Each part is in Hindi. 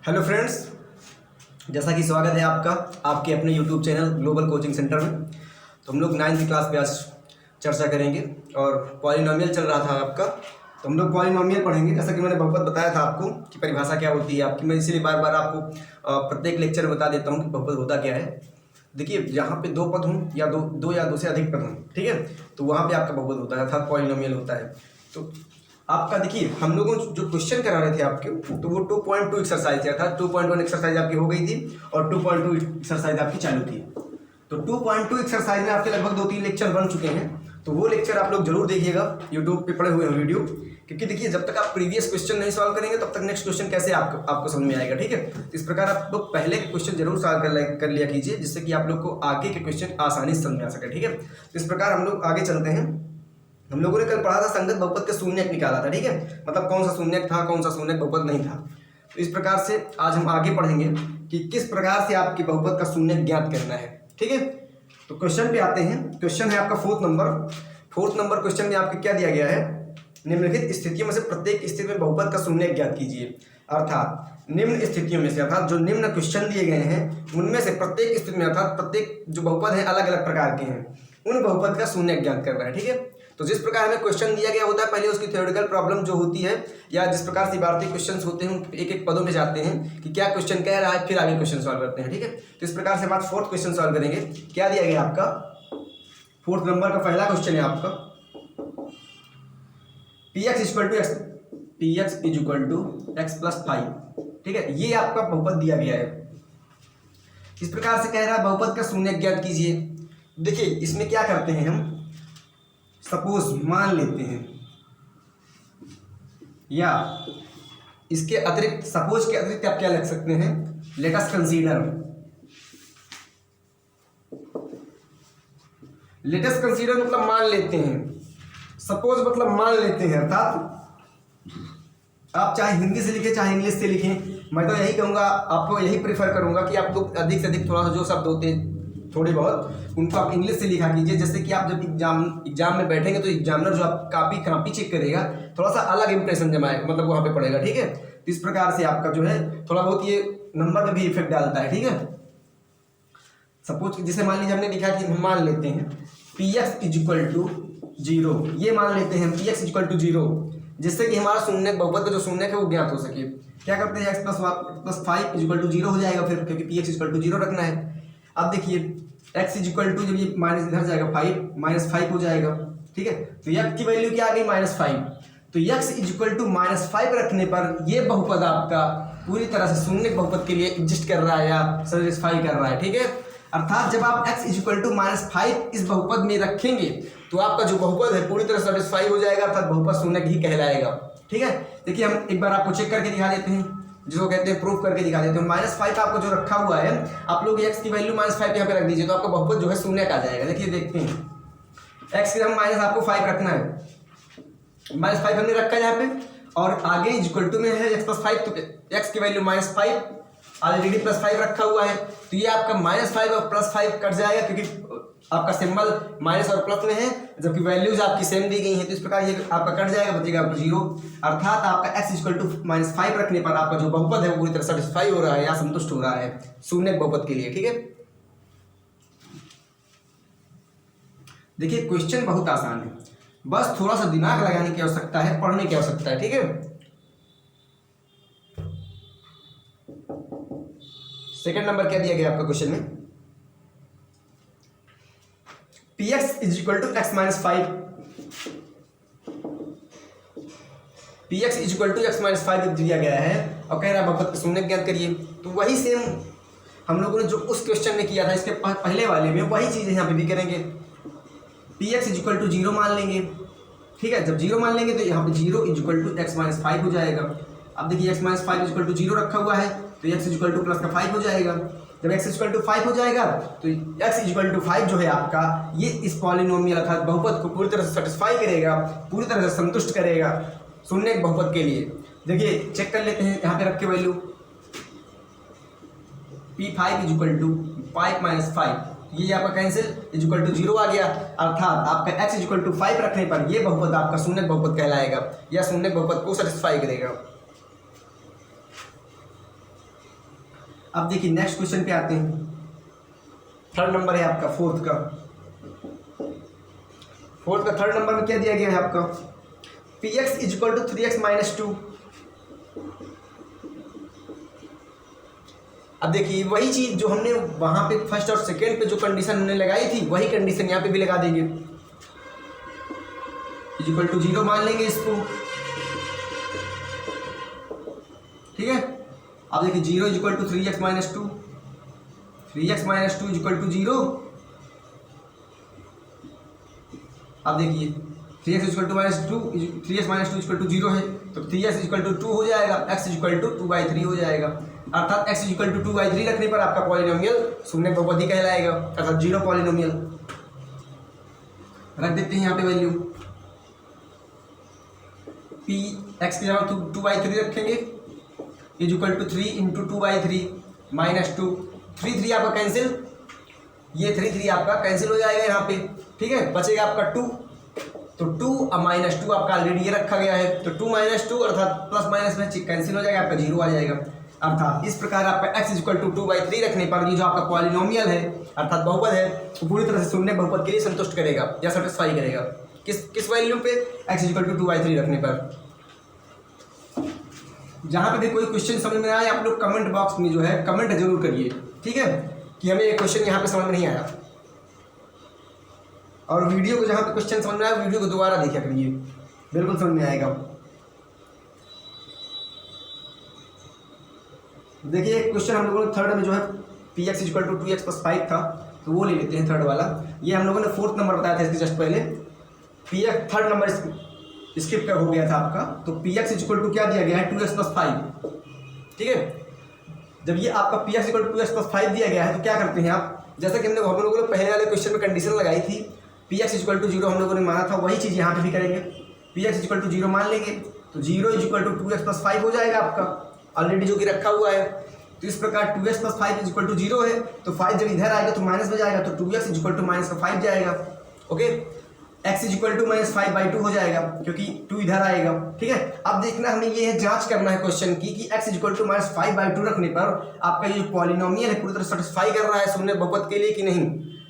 हेलो फ्रेंड्स, जैसा कि स्वागत है आपका आपके अपने YouTube channel global coaching centre में। तो हम लोग 9वीं क्लास पे आज चर्चा करेंगे और पॉलिनोमियल चल रहा था आपका। तो हम लोग पॉलिनोमियल पढ़ेंगे। जैसा कि मैंने बहुपद बताया था आपको कि परिभाषा क्या होती है आपकी, मैं इसीलिए बार बार आपको प्रत्येक लेक्चर में बता देता हूँ कि बहुपद होता क्या है। देखिए, जहाँ पे दो पद हों या दो या दो से अधिक पद हों, ठीक है, तो वहाँ पे आपका बहुपद होता है अर्थात पॉलिनोमियल होता है। तो आपका देखिए, हम लोगों जो क्वेश्चन करा रहे थे आपके, तो वो 2.2 एक्सरसाइज है, था 2.1 एक्सरसाइज आपकी हो गई थी और 2.2 एक्सरसाइज आपकी चालू थी। तो 2.2 एक्सरसाइज में आपके लगभग 2-3 लेक्चर बन चुके हैं। तो वो लेक्चर आप लोग जरूर देखिएगा, यूट्यूब पे पड़े हुए हैं वीडियो, क्योंकि देखिए जब तक आप प्रीवियस क्वेश्चन नहीं सॉल्व करेंगे तब तक नेक्स्ट क्वेश्चन कैसे आपको समझ में आएगा, ठीक है। तो इस प्रकार आप लोग पहले के क्वेश्चन जरूर सॉल्व कर लिया कीजिए, जिससे कि आप लोग को आगे के क्वेश्चन आसानी से समझ में आ सके, ठीक है। तो इस प्रकार हम लोग आगे चलते हैं। हम लोगों ने कल पढ़ा था संगत बहुपद का शून्यक निकाला था, ठीक है, मतलब कौन सा शून्यक था, कौन सा शून्यक बहुपद नहीं था। तो इस प्रकार से आज हम आगे पढ़ेंगे कि किस प्रकार से आपके बहुपद का शून्यक ज्ञात करना है, ठीक है। तो क्वेश्चन पे आते हैं। क्वेश्चन है आपका फोर्थ नंबर क्वेश्चन में आपको क्या दिया गया है, निम्नलिखित स्थितियों में से प्रत्येक स्थिति में बहुपद का शून्यक ज्ञात कीजिए। अर्थात निम्न स्थितियों में से, अर्थात जो निम्न क्वेश्चन दिए गए हैं उनमें से प्रत्येक स्थिति में, अर्थात प्रत्येक जो बहुपद है अलग अलग प्रकार के हैं, उन बहुपद का शून्यक ज्ञात करना है, ठीक है। तो जिस प्रकार हमें क्वेश्चन दिया गया होता है, पहले उसकी थ्योरेटिकल प्रॉब्लम जो होती है, या जिस प्रकार से भारतीय क्वेश्चंस होते हैं एक एक पदों में जाते हैं कि क्या क्वेश्चन कह रहा है, फिर आगे क्वेश्चन सॉल्व करते हैं, ठीक है। तो इस प्रकार से हम आज फोर्थ क्वेश्चन सॉल्व करेंगे। क्या दिया गया आपका, फोर्थ नंबर का पहला क्वेश्चन है आपका, px equal to x plus 5, ठीक है। ये आपका बहुपद दिया गया है। इस प्रकार से कह रहा है बहुपद का शून्यक ज्ञात कीजिए। देखिए इसमें क्या करते हैं हम, सपोज मान लेते हैं, या इसके अतिरिक्त, सपोज के अतिरिक्त आप क्या लिख सकते हैं, let us consider. Let us consider मतलब मान लेते हैं, सपोज मतलब मान लेते हैं, अर्थात आप चाहे हिंदी से लिखें चाहे इंग्लिश से लिखें, मैं तो यही कहूँगा, आपको यही प्रेफर करूँगा कि आप लोग अधिक से अधिक थोड़ा सा जो शब्द होते हैं थोड़े बहुत उनको आप इंग्लिश से लिखा कीजिए, जैसे कि आप जब एग्जाम में बैठेंगे तो एग्जामिनर जो आप कापी चेक करेगा थोड़ा सा अलग इंप्रेशन जमाएगा, मतलब वहाँ पे पड़ेगा, ठीक है। तो इस प्रकार से आपका जो है थोड़ा बहुत ये नंबर में भी इफेक्ट डालता है, ठीक है। सपोज जैसे मान लीजिए हमने लिखा कि हम मान लेते हैं px इक्वल टू 0, ये मान लेते हैं px इक्वल टू 0, जिससे कि हमारा शून्यक बहुपद का जो शून्यक है वो ज्ञात हो सके। क्या करते हैं, x प्लस 5 इक्वल टू 0 हो जाएगा फिर, क्योंकि px इक्वल टू 0 रखना है। अब देखिए x इक्वल टू, जब ये माइनस इधर जाएगा 5 -5 हो जाएगा, ठीक है। तो x की वैल्यू क्या आ गई, -5। तो x इक्वल टू -5 रखने पर ये बहुपद आपका पूरी तरह से शून्यक बहुपद के लिए एग्जिस्ट कर रहा है या सेटिस्फाई कर रहा है, ठीक है। अर्थात जब आप x इक्वल टू -5 इस बहुपद में रखेंगे तो आपका जो बहुपद है पूरी तरह सेटिस्फाई हो जाएगा, अर्थात बहुपद शून्यक ही कहलाएगा, ठीक है। देखिए हम एक बार आपको चेक करके दिखा देते हैं, जिसको कहते हैं प्रूफ करके दिखा देते हैं। -5 आपको जो रखा हुआ है, आप लोग x की वैल्यू -5 यहाँ पे रख दीजिए तो आपका बहुपद जो है शून्यक आ जाएगा। देखिए देखते हैं, x की हम माइनस आपको 5 रखना है, -5 हमने रखा है यहाँ पे, और आगे इक्वल टू में है x प्लस 5, तो x की वैल्यू -5, ऑलरेडी +5 रखा हुआ है, तो ये आपका -5 और +5 कट जाएगा, क्योंकि आपका सिंबल माइनस और प्लस में है, जबकि वैल्यूज आपकी सेम दी गई हैं। तो इस प्रकार ये आपका कट जाएगा, बचेगा आपको 0। अर्थात आपका x इक्वल टू -5 रखने पर आपका जो बहुपद है वो पूरी तरह सेटिस्फाई हो रहा है या संतुष्ट हो रहा है शून्यक बहुपद के लिए, ठीक है। देखिए क्वेश्चन बहुत आसान है, बस थोड़ा सा दिमाग लगाने की आवश्यकता है, पढ़ने की आवश्यकता है, ठीक है। सेकंड नंबर क्या दिया गया आपका क्वेश्चन में, px equal to x minus 5, px equal to x minus 5 दिया गया है और कह रहा है बहुपद का शून्यक ज्ञात करिए। तो वही सेम हम लोगों ने जो उस क्वेश्चन में किया था, इसके पहले वाले में वही चीज़ यहाँ पे भी करेंगे। px इक्वल टू 0 मान लेंगे, ठीक है। जब 0 मान लेंगे तो यहाँ पे 0 इक्वल टू x माइनस 5 हो जाएगा। अब देखिए x माइनस 5 इक्वल टू 0 रखा हुआ है, तो x इक्वल टू प्लस का 5 हो जाएगा। जब x इक्वल टू 5 हो जाएगा तो x इक्वल टू 5 जो है आपका, ये इस पॉलिनोमियल अर्थात बहुपद को पूरी तरह से सेटिस्फाई करेगा, पूरी तरह से संतुष्ट करेगा शून्यक बहुपद के लिए। देखिए चेक कर लेते हैं, यहाँ पे रख के value p5 equal to 5 minus 5, ये आपका कैंसिल, इक्वल टू 0 आ गया। अर्थात आपका x इक्वल टू 5 रखने पर ये बहुपद आपका शून्यक बहुपद कहलाएगा या शून्यक बहुपद को सेटिस्फाई करेगा। अब देखिए नेक्स्ट क्वेश्चन पे आते हैं। थर्ड नंबर है आपका फोर्थ का थर्ड नंबर में क्या दिया गया है आपका, p x is equal to 3x minus 2। अब देखिए वही चीज जो हमने वहां पे फर्स्ट और सेकेंड पे जो कंडीशन हमने लगाई थी वही कंडीशन यहाँ पे भी लगा देंगे। इज इक्वल टू 0 मान लेंगे इसको, ठीक है। अब देखिए 0 is equal to 3x minus 2, 3x minus 2 is equal to 0। अब देखिए 3x is equal to minus 2, 3x minus 2 is equal to 0 है, तो 3x इज इक्वल टू 2 हो जाएगा, x इज इक्वल टू 2/3 हो जाएगा। अर्थात x इज इक्वल टू 2/3 रखने पर आपका पॉलिनोमियल शून्य बहुपदी कहलाएगा, अर्थात 0 पॉलिनोमियल। रख देते हैं यहाँ पे वैल्यू, p x की जगह 2/3 रखेंगे, is equal to 3 into 2/3 minus 2, 3 आपका कैंसिल, ये 3 आपका कैंसिल हो जाएगा यहाँ पे, ठीक है। बचेगा आपका 2, तो 2 और माइनस 2 आपका ऑलरेडी ये रखा गया है, तो 2 माइनस 2 अर्थात प्लस माइनस में कैंसिल हो जाएगा, आपका 0 आ जाएगा। अर्थात इस प्रकार आपका x इज इक्वल टू 2/3 रखने पर ये जो आपका पॉलिनोमियल है अर्थात बहुपद है वो पूरी तरह से शून्य बहुपद के लिए संतुष्ट करेगा या सेटिस्फाई करेगा। किस वैल्यू पे, x इज इक्वल टू 2/3 रखने पर। जहाँ पे भी कोई क्वेश्चन समझ में आए आप लोग कमेंट बॉक्स में जो है कमेंट जरूर करिए, ठीक है, कि हमें ये क्वेश्चन यहाँ पे समझ में नहीं आया। और वीडियो को जहाँ पे क्वेश्चन समझ में आया वीडियो को दोबारा देखा करिए, बिल्कुल समझ में आएगा। देखिए क्वेश्चन हम लोगों ने थर्ड में जो है P x equal to 2x + 5 था, तो वो ले लेते हैं थर्ड वाला। ये हम लोगों ने फोर्थ नंबर बताया था इसके जस्ट पहले। P x third number skip हो गया था आपका, तो पी एक्स इक्वल टू क्या दिया गया है 2x + 5, ठीक है। जब ये आपका p x equal to 2x + 5 दिया गया है तो क्या करते हैं आप, जैसा कि हम लोगों ने पहले वाले क्वेश्चन में कंडीशन लगाई थी, पी एक्स इक्वल टू 0 हम लोगों ने माना था, वही चीज़ यहाँ पे भी करेंगे। पी एक्स इक्वल टू 0 मान लेंगे, तो 0 इज इक्वल टू 2x + 5 हो जाएगा आपका ऑलरेडी जो कि रखा हुआ है। तो इस प्रकार 2x + 5 इज इक्वल टू 0 है, तो 5 जब इधर आएगा तो माइनस में जाएगा, तो 2x इज इक्वल टू -5 जाएगा, okay. x is equal to -5/2 हो जाएगा क्योंकि 2 इधर आएगा, ठीक है। अब देखना हमें ये है जांच करना है क्वेश्चन की कि x इज इक्वल टू -5/2 रखने पर आपका ये पॉलिनोमियल है पूरी तरह सेटिस्फाई कर रहा है शून्य बहुपद के लिए कि नहीं।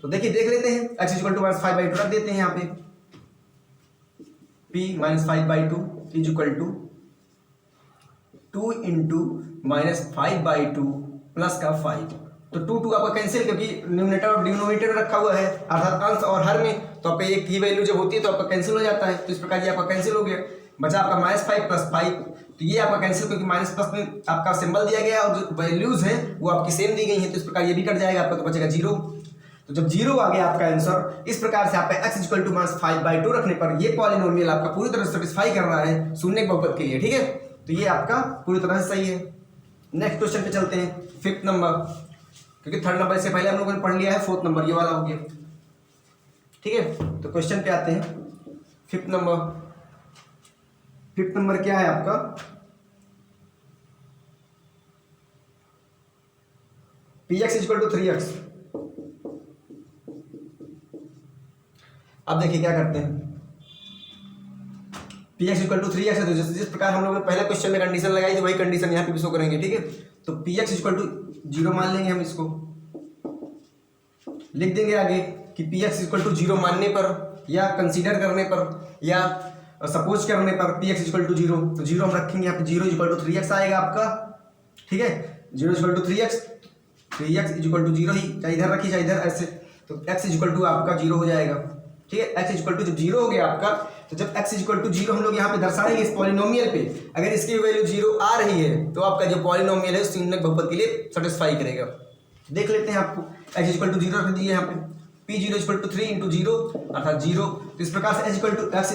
तो देखिए देख लेते हैं, x इज इक्वल टू -5/2 रख देते हैं यहाँ पे, p -5/2 is equal to 2 into -5/2 plus का 5, तो 2 आपका कैंसिल क्योंकि न्यूमरेटर और डिनोमिनेटर रखा हुआ है अर्थात अंश और हर में, तो आपका एक ही वैल्यू जब होती है तो आपका कैंसिल हो जाता है। तो इस प्रकार ये आपका कैंसिल हो गया, बचा आपका -5 + 5, तो ये आपका कैंसिल क्योंकि माइनस प्लस में आपका सिंबल दिया गया और जो वैल्यूज हैं वो आपकी सेम दी गई हैं, तो इस प्रकार ये भी कट जाएगा आपका, तो बचेगा 0। तो जब 0 आ गया आपका आंसर, इस प्रकार से आपका x इक्वल टू -5/2 रखने पर ये पॉलिनोमियल आपका पूरी तरह से सेटिस्फाई कर रहा है शून्य बहुपद के लिए, ठीक है। तो ये आपका पूरी तरह से सही है। नेक्स्ट क्वेश्चन पे चलते हैं, फिफ्थ नंबर, क्योंकि थर्ड नंबर से पहले हम लोगों ने पढ़ लिया है, फोर्थ नंबर ये वाला हो गया, ठीक है। तो क्वेश्चन पे आते हैं फिफ्थ नंबर। फिफ्थ नंबर क्या है आपका, p x equal to 3x। अब देखिए क्या करते हैं, P x equal to 3x है, तो जिस प्रकार हम लोगों ने पहले क्वेश्चन में कंडीशन लगाई थी वही कंडीशन यहाँ पे भी शो करेंगे, ठीक है। तो पी एक्स इक्वल टू 0 मान लेंगे, हम इसको लिख देंगे आगे कि पी एक्स इक्वल टू 0 मानने पर या कंसीडर करने पर या सपोज करने पर पी एक्स इक्वल टू 0, तो 0 हम रखेंगे यहाँ पे, 0 इक्वल टू 3x आएगा आपका, ठीक है। 0 equal to 3x equal to 0 ही, चाहे इधर रखिए चाहे इधर ऐसे, तो x इक्वल टू आपका 0 हो जाएगा, ठीक है। x इक्वल टू जब 0 हो गया आपका, तो जब x इक्वल टू 0 हम लोग यहाँ पे दर्शाएंगे इस पॉलिनोमियल पे, अगर इसकी वैल्यू 0 आ रही है तो आपका जो पॉलिनोमियल है शून्य बहुपद के लिए सेटिस्फाई करेगा। देख लेते हैं, आपको x इक्वल टू 0 रख दीजिए यहाँ पे, p0 इक्वल टू 3 इंटू 0 अर्थात 0। तो इस प्रकार से x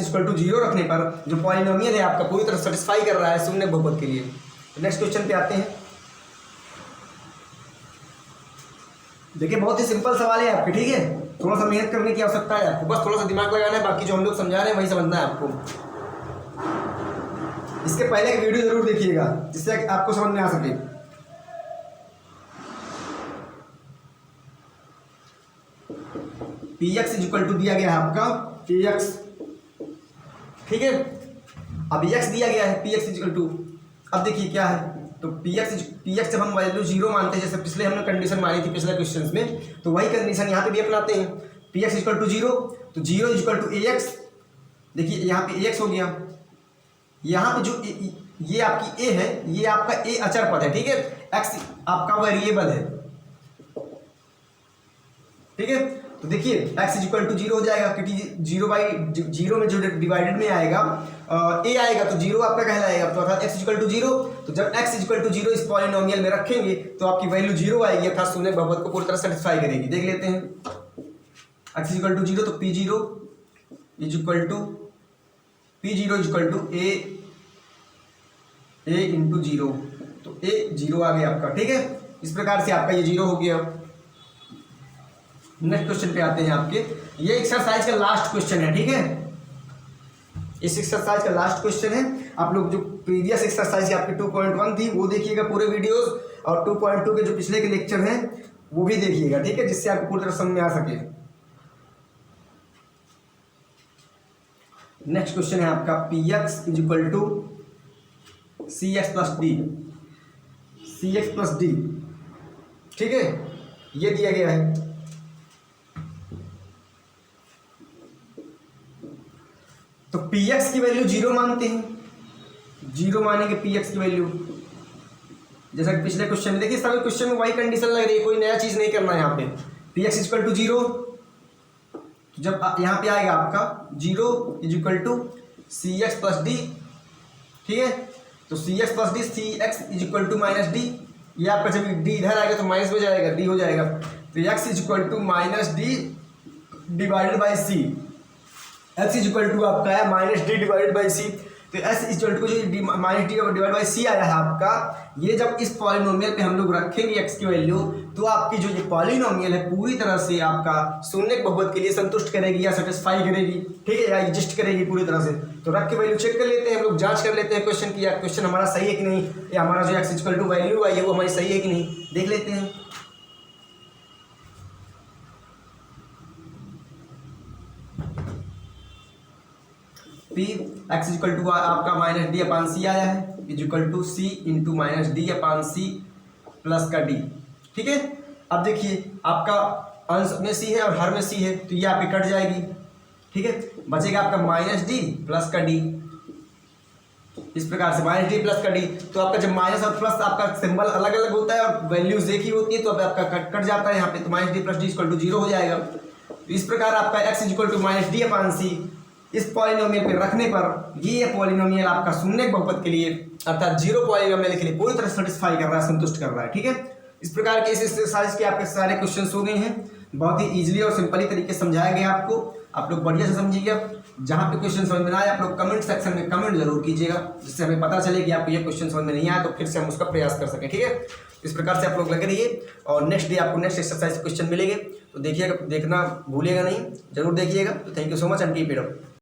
इक्वल टू 0 रखने पर जो पॉलिनोमियल है आपका पूरी तरह सेटिस्फाई कर रहा है शून्य बहुपद के लिए। नेक्स्ट क्वेश्चन पे आते हैं। देखिए बहुत ही सिंपल सवाल है आपके, ठीक है। थोड़ा सा मेहनत करने की आवश्यकता है आपको, बस थोड़ा सा दिमाग लगाना है, बाकी जो हम लोग समझा रहे हैं वही समझना है आपको। इसके पहले एक वीडियो जरूर देखिएगा जिससे आपको समझ में आ सके। पी एक्स इक्वल टू दिया गया है आपका पी एक्स, ठीक है। अब एक्स दिया गया है पी एक्स इक्वल टू, अब देखिए क्या है, तो पी एक्स जब हम वैल्यू जीरो मानते हैं, जैसे पिछले हमने कंडीशन मानी थी पिछले क्वेश्चन में, तो वही कंडीशन यहाँ पे भी अपनाते हैं। P x equal to zero, तो zero equal to A X. देखिए यहाँ पे ए एक्स हो गया, यहाँ पे जो ये आपकी ए है, ये आपका ए अचर पद है, ठीक है, एक्स आपका वेरिएबल है, ठीक है। तो देखिए x इक्वल टू जीरो हो जाएगा, क्योंकि जीरो में जो डिवाइडेड में आएगा ए आएगा, तो जीरो आपका कहलाएगा, तो अर्थात x इक्वल टू जीरो। तो जब x इक्वल टू जीरो इस पॉलिनोमियल में रखेंगे तो आपकी वैल्यू जीरो आएगी, अर्थात शून्य बहुपद को पूरी तरह सेटिस्फाई करेगी। देख लेते हैं x इक्वल टू जीरो, तो p zero is equal to a into zero, तो ए जीरो आ गया आपका, ठीक है। इस प्रकार से आपका ये जीरो हो गया। नेक्स्ट क्वेश्चन पे आते हैं आपके, ये एक्सरसाइज का लास्ट क्वेश्चन है, ठीक है। इस एक्सरसाइज का लास्ट क्वेश्चन है। आप लोग जो प्रीवियस एक्सरसाइज आपकी 2.1 थी वो देखिएगा पूरे वीडियोस, और 2.2 के जो पिछले के लेक्चर हैं वो भी देखिएगा, ठीक है, जिससे आपको पूरी तरह समझ में आ सके। नेक्स्ट क्वेश्चन है आपका p x is equal to C x plus D, ठीक है, ये दिया गया है। तो पी एक्स की वैल्यू जीरो मानते हैं, जीरो मानेंगे पी एक्स की वैल्यू, जैसा कि पिछले क्वेश्चन में। देखिए सभी क्वेश्चन में वही कंडीशन लग रही है, कोई नया चीज नहीं करना है यहाँ पे। P x equal to zero, तो जब यहाँ पे आएगा आपका zero is equal to C x plus D, ठीक है। तो C x plus D, C x is equal to minus D, ये आपका जब डी इधर आएगा तो माइनस में जाएगा, डी हो जाएगा। तो x is equal to minus d divided by c, x is equal to आपका है minus d divided by c. तो एस इज इक्वल टू जो minus d divide by c आया है आपका, ये जब इस पॉलिनोमियल पे हम लोग रखेंगे एक्स की वैल्यू, तो आपकी जो ये पॉलिनोमियल है पूरी तरह से आपका शून्य बहुपद के लिए संतुष्ट करेगी या सेटिस्फाई करेगी, ठीक है, या एग्जिस्ट करेगी पूरी तरह से। तो रख के वैल्यू चेक कर लेते हैं हम लोग, जांच कर लेते हैं क्वेश्चन की, या क्वेश्चन हमारा सही है कि नहीं, या हमारा जो एक्स इक्वल टू वैल्यू आई है वो हमारी सही है कि नहीं, देख लेते हैं। पी एक्स इक्वल टू आपका माइनस डी अपान सी आया है, is equal to c into minus D upon c plus का डी, ठीक है। अब देखिए आपका अंश में सी है और हर में सी है, तो ये आपकी कट जाएगी, ठीक है, बचेगा आपका माइनस डी प्लस का डी। इस प्रकार से माइनस डी प्लस का डी, तो आपका जब माइनस और प्लस आपका सिंबल अलग अलग होता है और वैल्यूज एक ही होती है, तो अब आपका कट जाता है यहाँ पे, तो minus D plus D equal to zero हो जाएगा। तो इस प्रकार आपका X is equal to minus D upon C इस पॉलिनोमियल पे रखने पर ये पॉलिनोमियल आपका शून्य बहुपद के लिए अर्थात जीरो पॉलिनोमियल के लिए पूरी तरह सेटिस्फाई कर रहा है, संतुष्ट कर रहा है, ठीक है। इस प्रकार के इस एक्सरसाइज के आपके सारे क्वेश्चंस हो गए हैं, बहुत ही इजीली और सिंपली तरीके से समझाया गया आपको, आप लोग बढ़िया से समझिएगा। जहाँ पे क्वेश्चन समझ में ना आए आप लोग कमेंट सेक्शन में कमेंट जरूर कीजिएगा, जिससे हमें पता चले कि आपको ये क्वेश्चन समझ में नहीं आया, तो फिर से हम उसका प्रयास कर सकें, ठीक है। इस प्रकार से आप लोग लगे रहिए, और नेक्स्ट डे आपको नेक्स्ट एक्सरसाइज क्वेश्चन मिलेंगे, तो देखिएगा, देखना भूलिएगा नहीं, जरूर देखिएगा। तो thank you so much and keep it up.